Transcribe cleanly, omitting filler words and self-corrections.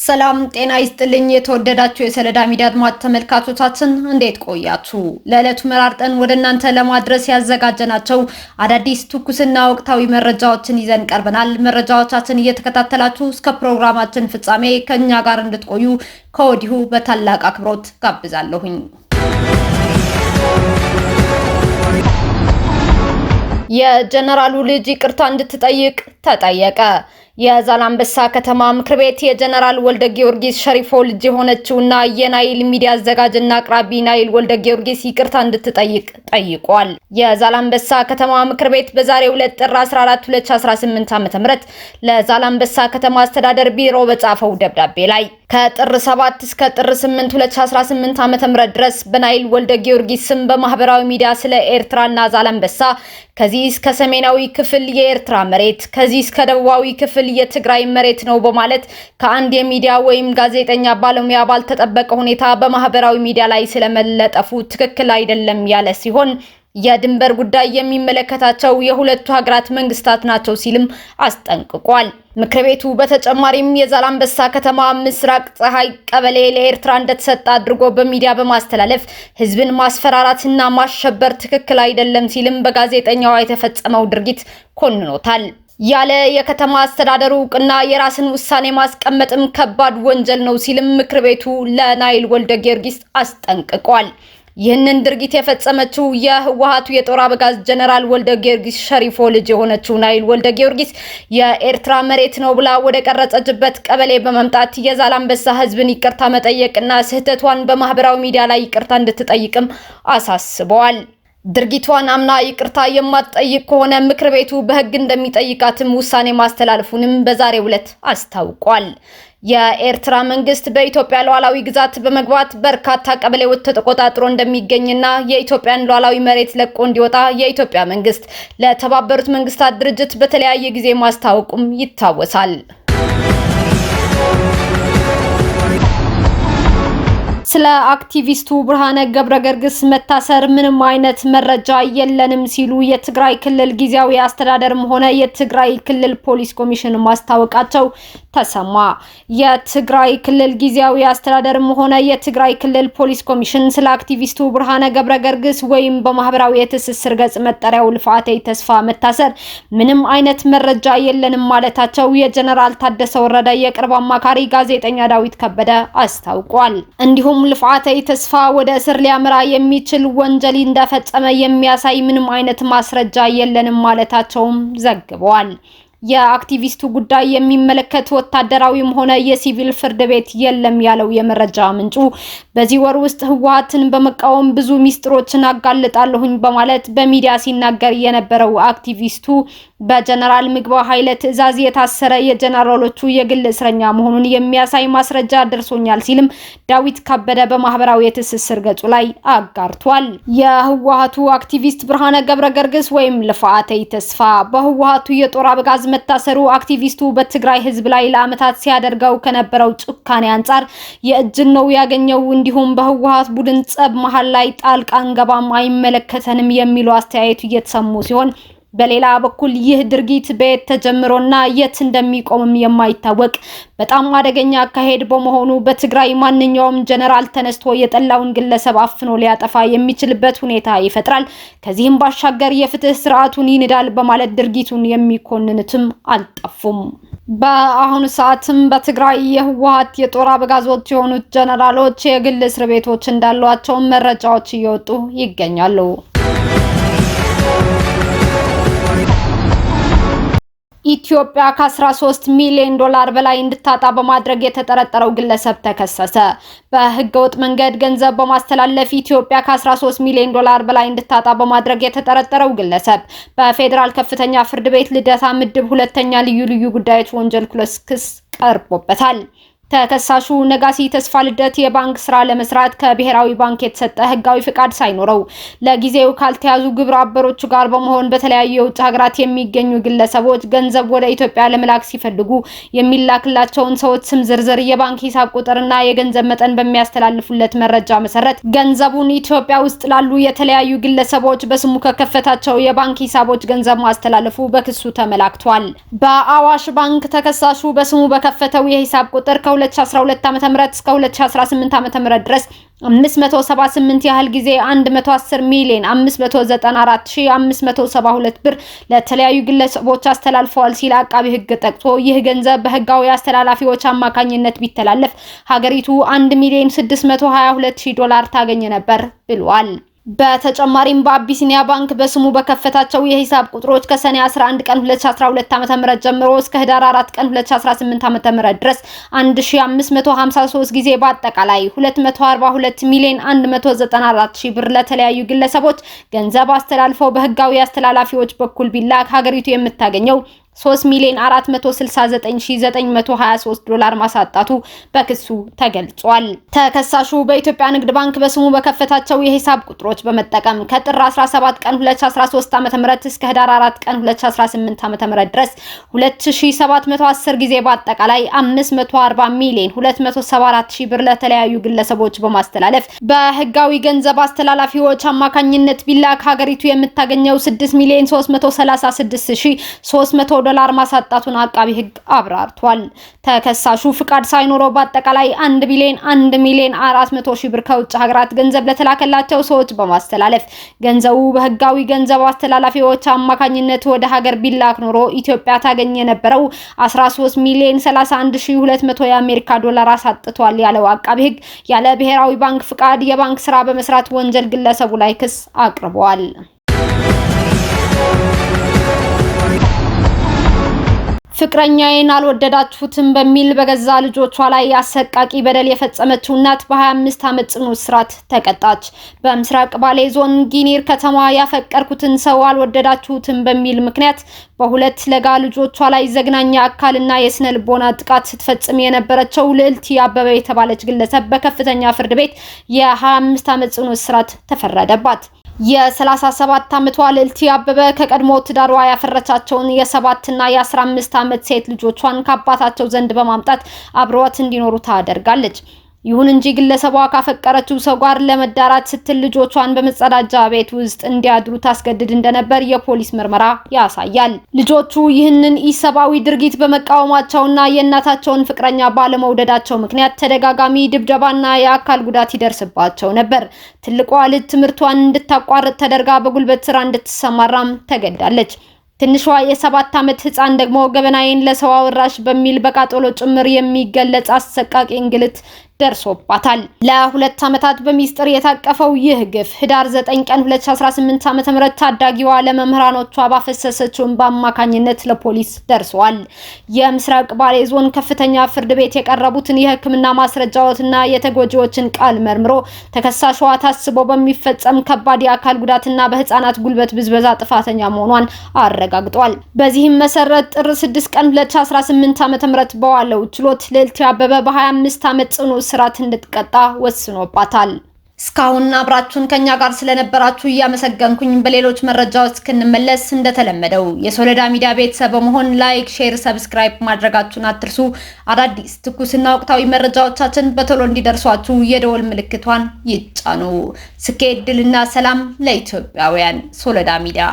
ሰላም ጤና ይስጥልኝ የተወደዳችሁ የሰለዳ ሚዲያ አድማጭ ተመልካቾቻችን እንዴት ቆያችሁ? ለዕለቱ መራርጠን ወደ እናንተ ለማድረስ ያዘጋጀናቸው አዳዲስ ትኩስና ወቅታዊ መረጃዎችን ይዘን ቀርበናል። መረጃዎቻችን እየተከታተላችሁ እስከ ፕሮግራማችን ፍጻሜ ከኛ ጋር እንድትቆዩ ከወዲሁ በታላቅ አክብሮት ጋብዛለሁኝ። የጀነራሉ ልጅ ይቅርታ እንድትጠይቅ ተጠየቀ። የዛላምበሳ ከተማ ምክር ቤት የጀነራል ወልደ ጊዮርጊስ ሸሪፎ ልጅ የሆነችውና የናይል ሚዲያ አዘጋጅና አቅራቢ ናይል ወልደ ጊዮርጊስ ይቅርታ እንድትጠይቅ ጠይቋል። የዛላምበሳ ከተማ ምክር ቤት በዛሬው ዕለት ጥር 14 2018 ዓ.ም ለዛላምበሳ ከተማ አስተዳደር ቢሮ በጻፈው ደብዳቤ ላይ ከጥር 7 እስከ ጥር 8 2018 ዓ.ም ድረስ በናይል ወልደ ጊዮርጊስ ስም በማህበራዊ ሚዲያ ስለ ኤርትራና ዛላምበሳ ከዚህ እስከ ሰሜናዊ ክፍል የኤርትራ መሬት ከዚህ እስከ ደቡባዊ ክፍል የትግራይ መሬት ነው በማለት ከአንድ የሚዲያ ወይም ጋዜጠኛ ባለሙያ ባልተጠበቀ ሁኔታ በማህበራዊ ሚዲያ ላይ ስለመለጠፉ ትክክል አይደለም ያለ ሲሆን የድንበር ጉዳይ የሚመለከታቸው የሁለቱ ሀገራት መንግስታት ናቸው ሲልም አስጠንቅቋል። ምክር ቤቱ በተጨማሪም የዛላምበሳ ከተማ ምስራቅ ፀሐይ ቀበሌ ለኤርትራ እንደተሰጠ አድርጎ በሚዲያ በማስተላለፍ ህዝብን ማስፈራራትና ማሸበር ትክክል አይደለም ሲልም በጋዜጠኛዋ የተፈጸመው ድርጊት ኮንኖታል። ያለ የከተማ አስተዳደሩ እውቅና የራስን ውሳኔ ማስቀመጥም ከባድ ወንጀል ነው ሲልም ምክር ቤቱ ለናይል ወልደ ጊዮርጊስ አስጠንቅቋል። ይህንን ድርጊት የፈጸመችው የህወሓቱ የጦር አበጋዝ ጀነራል ወልደ ጊዮርጊስ ሸሪፎ ልጅ የሆነችው ናይል ወልደ ጊዮርጊስ የኤርትራ መሬት ነው ብላ ወደ ቀረጸችበት ቀበሌ በመምጣት የዛላምበሳ ህዝብን ይቅርታ መጠየቅና ስህተቷን በማህበራዊ ሚዲያ ላይ ይቅርታ እንድትጠይቅም አሳስበዋል። ድርጊቷን አምና ይቅርታ የማትጠይቅ ከሆነ ምክር ቤቱ በህግ እንደሚጠይቃትም ውሳኔ ማስተላለፉንም በዛሬው ዕለት አስታውቋል። የኤርትራ መንግስት በኢትዮጵያ ሉዓላዊ ግዛት በመግባት በርካታ ቀበሌዎች ተቆጣጥሮ እንደሚገኝና የኢትዮጵያን ሉዓላዊ መሬት ለቆ እንዲወጣ የኢትዮጵያ መንግስት ለተባበሩት መንግስታት ድርጅት በተለያየ ጊዜ ማስታወቁም ይታወሳል። ስለ አክቲቪስቱ ብርሃነ ገብረገርግስ መታሰር ምንም አይነት መረጃ የለንም ሲሉ የትግራይ ክልል ጊዜያዊ አስተዳደርም ሆነ የትግራይ ክልል ፖሊስ ኮሚሽን ማስታወቃቸው ተሰማ። የትግራይ ክልል ጊዜያዊ አስተዳደርም ሆነ የትግራይ ክልል ፖሊስ ኮሚሽን ስለ አክቲቪስቱ ብርሃነ ገብረገርግስ ወይም በማህበራዊ የትስስር ገጽ መጠሪያው ልፍዓተይ ተስፋ መታሰር ምንም አይነት መረጃ የለንም ማለታቸው የጀነራል ታደሰ ወረደ የቅርብ አማካሪ ጋዜጠኛ ዳዊት ከበደ አስታውቋል። እንዲሁም ልፍዓተይ ተስፋ ወደ እስር ሊያመራ የሚችል ወንጀል እንደፈጸመ የሚያሳይ ምንም አይነት ማስረጃ የለንም ማለታቸውም ዘግበዋል። የአክቲቪስቱ ጉዳይ የሚመለከት ወታደራዊም ሆነ የሲቪል ፍርድ ቤት የለም ያለው የመረጃ ምንጩ በዚህ ወር ውስጥ ህወሓትን በመቃወም ብዙ ሚስጥሮችን አጋልጣለሁኝ በማለት በሚዲያ ሲናገር የነበረው አክቲቪስቱ በጀነራል ምግባው ኃይለ ትዕዛዝ የታሰረ የጀነራሎቹ የግል እስረኛ መሆኑን የሚያሳይ ማስረጃ ደርሶኛል ሲልም ዳዊት ከበደ በማህበራዊ የትስስር ገጹ ላይ አጋርቷል። የህወሓቱ አክቲቪስት ብርሃነ ገብረገርግስ ወይም ልፍዓተይ ተስፋ በህወሓቱ የጦር አበጋዝ መታሰሩ አክቲቪስቱ በትግራይ ህዝብ ላይ ለአመታት ሲያደርገው ከነበረው ጭካኔ አንጻር የእጅን ነው ያገኘው፣ እንዲሁም በህወሓት ቡድን ጸብ መሃል ላይ ጣልቃ አንገባም አይመለከተንም የሚሉ አስተያየቱ እየተሰሙ ሲሆን በሌላ በኩል ይህ ድርጊት በየት ተጀምሮና የት እንደሚቆምም የማይታወቅ በጣም አደገኛ አካሄድ በመሆኑ በትግራይ ማንኛውም ጀነራል ተነስቶ የጠላውን ግለሰብ አፍኖ ሊያጠፋ የሚችልበት ሁኔታ ይፈጥራል። ከዚህም ባሻገር የፍትህ ስርዓቱን ይንዳል በማለት ድርጊቱን የሚኮንኑትም አልጠፉም። በአሁኑ ሰዓትም በትግራይ የህወሓት የጦር አበጋዞች የሆኑት ጀነራሎች የግል እስር ቤቶች እንዳሏቸው መረጃዎች እየወጡ ይገኛሉ። ኢትዮጵያ ከ13 ሚሊዮን ዶላር በላይ እንድታጣ በማድረግ የተጠረጠረው ግለሰብ ተከሰሰ። በህገወጥ መንገድ ገንዘብ በማስተላለፍ ኢትዮጵያ ከ13 ሚሊዮን ዶላር በላይ እንድታጣ በማድረግ የተጠረጠረው ግለሰብ በፌዴራል ከፍተኛ ፍርድ ቤት ልደታ ምድብ ሁለተኛ ልዩ ጉዳዮች ወንጀል ክስ ቀርቦበታል። ተከሳሹ ነጋሲ ተስፋ ልደት የባንክ ስራ ለመስራት ከብሔራዊ ባንክ የተሰጠ ህጋዊ ፍቃድ ሳይኖረው ለጊዜው ካልተያዙ ግብረ አበሮቹ ጋር በመሆን በተለያዩ የውጭ ሀገራት የሚገኙ ግለሰቦች ገንዘብ ወደ ኢትዮጵያ ለመላክ ሲፈልጉ የሚላክላቸውን ሰዎች ስም ዝርዝር፣ የባንክ ሂሳብ ቁጥርና የገንዘብ መጠን በሚያስተላልፉለት መረጃ መሰረት ገንዘቡን ኢትዮጵያ ውስጥ ላሉ የተለያዩ ግለሰቦች በስሙ ከከፈታቸው የባንክ ሂሳቦች ገንዘብ ማስተላለፉ በክሱ ተመላክቷል። በአዋሽ ባንክ ተከሳሹ በስሙ በከፈተው የሂሳብ ቁጥር ከ2012 ዓ.ም እስከ 2018 ዓ.ም ድረስ 578 ያህል ጊዜ 110 ሚሊዮን 594572 ብር ለተለያዩ ግለሰቦች አስተላልፈዋል ሲል አቃቢ ሕግ ጠቅሶ ይህ ገንዘብ በህጋዊ አስተላላፊዎች አማካኝነት ቢተላለፍ ሀገሪቱ 1 ሚሊዮን 622,000 ዶላር ታገኝ ነበር ብሏል። በተጨማሪም በአቢሲኒያ ባንክ በስሙ በከፈታቸው የሂሳብ ቁጥሮች ከሰኔ 11 ቀን 2012 ዓ.ም ጀምሮ እስከ ህዳር 4 ቀን 2018 ዓ.ም ድረስ 1553 ጊዜ በአጠቃላይ 242 ሚሊዮን 194,000 ብር ለተለያዩ ግለሰቦች ገንዘብ አስተላልፈው በህጋዊ አስተላላፊዎች በኩል ቢላክ ሀገሪቱ የምታገኘው 3 ሚሊዮን 469,923 ዶላር ማሳጣቱ በክሱ ተገልጿል። ተከሳሹ በኢትዮጵያ ንግድ ባንክ በስሙ በከፈታቸው የሂሳብ ቁጥሮች በመጠቀም ከጥር 17 ቀን 2013 ዓ.ም እስከ ህዳር 4 ቀን 2018 ዓ.ም ድረስ 2710 ጊዜ በአጠቃላይ 540 ሚሊዮን 274,000 ብር ለተለያዩ ግለሰቦች በማስተላለፍ በህጋዊ ገንዘብ አስተላላፊዎች አማካኝነት ቢላክ ሀገሪቱ የምታገኘው 6 ሚሊዮን 336,300 ዶላር ማሳጣቱን አቃቢ ሕግ አብራርቷል። ተከሳሹ ፍቃድ ሳይኖረው በአጠቃላይ 1 ሚሊዮን 400,000 ብር ከውጭ ሀገራት ገንዘብ ለተላከላቸው ሰዎች በማስተላለፍ ገንዘቡ በህጋዊ ገንዘብ አስተላላፊዎች አማካኝነት ወደ ሀገር ቢላክ ኖሮ ኢትዮጵያ ታገኝ የነበረው 13 ሚሊዮን 31,200 የአሜሪካ ዶላር አሳጥቷል ያለው አቃቢ ሕግ ያለ ብሔራዊ ባንክ ፍቃድ የባንክ ስራ በመስራት ወንጀል ግለሰቡ ላይ ክስ አቅርበዋል። ፍቅረኛዬን አልወደዳችሁትም በሚል በገዛ ልጆቿ ላይ አሰቃቂ በደል የፈጸመችው እናት በ25 ዓመት ጽኑ እስራት ተቀጣች። በምስራቅ ባሌ ዞን ጊኒር ከተማ ያፈቀርኩትን ሰው አልወደዳችሁትም በሚል ምክንያት በሁለት ለጋ ልጆቿ ላይ ዘግናኛ አካልና የስነ ልቦና ጥቃት ስትፈጽም የነበረችው ልዕልት አበበ የተባለች ግለሰብ በከፍተኛ ፍርድ ቤት የ25 ዓመት ጽኑ እስራት ተፈረደባት። የ37 ዓመቷ ልዕልት አበበ ከቀድሞ ትዳሯ ያፈረቻቸውን የ7 እና የ15 ዓመት ሴት ልጆቿን ከአባታቸው ዘንድ በማምጣት አብረዋት እንዲኖሩ ታደርጋለች። ይሁን እንጂ ግለሰቧ ካፈቀረችው ሰው ጋር ለመዳራት ስትል ልጆቿን በመጸዳጃ ቤት ውስጥ እንዲያድሩ ታስገድድ እንደነበር የፖሊስ ምርመራ ያሳያል። ልጆቹ ይህንን ኢሰብአዊ ድርጊት በመቃወማቸውና የእናታቸውን ፍቅረኛ ባለመውደዳቸው ምክንያት ተደጋጋሚ ድብደባና የአካል ጉዳት ይደርስባቸው ነበር። ትልቋ ልጅ ትምህርቷን እንድታቋርጥ ተደርጋ በጉልበት ስራ እንድትሰማራም ተገዳለች። ትንሿ የ7 ዓመት ህፃን ደግሞ ገበናዬን ለሰው አወራሽ በሚል በቃጠሎ ጭምር የሚገለጽ አሰቃቂ እንግልት ደርሶባታል። ለ2 ዓመታት በሚስጥር የታቀፈው ይህ ግፍ ህዳር 9 ቀን 2018 ዓ.ም ታዳጊዋ ለመምህራኖቿ ባፈሰሰችው በአማካኝነት ለፖሊስ ደርሷል። የምስራቅ ባሌ ዞን ከፍተኛ ፍርድ ቤት የቀረቡትን የሕክምና ማስረጃዎችና የተጎጂዎችን ቃል መርምሮ ተከሳሿ ታስቦ በሚፈጸም ከባድ የአካል ጉዳትና በህፃናት ጉልበት ብዝበዛ ጥፋተኛ መሆኗን አረጋግጧል። በዚህም መሰረት ጥር 6 ቀን 2018 ዓ.ም በዋለው ችሎት ልዕልት አበበ በ25 ዓመት ጽኑ እስራት እንድትቀጣ ወስኖባታል። እስካሁን አብራችሁን ከኛ ጋር ስለነበራችሁ እያመሰገንኩኝ በሌሎች መረጃዎች እስክንመለስ እንደተለመደው የሶለዳ ሚዲያ ቤተሰብ በመሆን ላይክ፣ ሼር፣ ሰብስክራይብ ማድረጋችሁን አትርሱ። አዳዲስ ትኩስና ወቅታዊ መረጃዎቻችን በቶሎ እንዲደርሷችሁ የደወል ምልክቷን ይጫኑ። ስኬት፣ ድልና ሰላም ለኢትዮጵያውያን። ሶለዳ ሚዲያ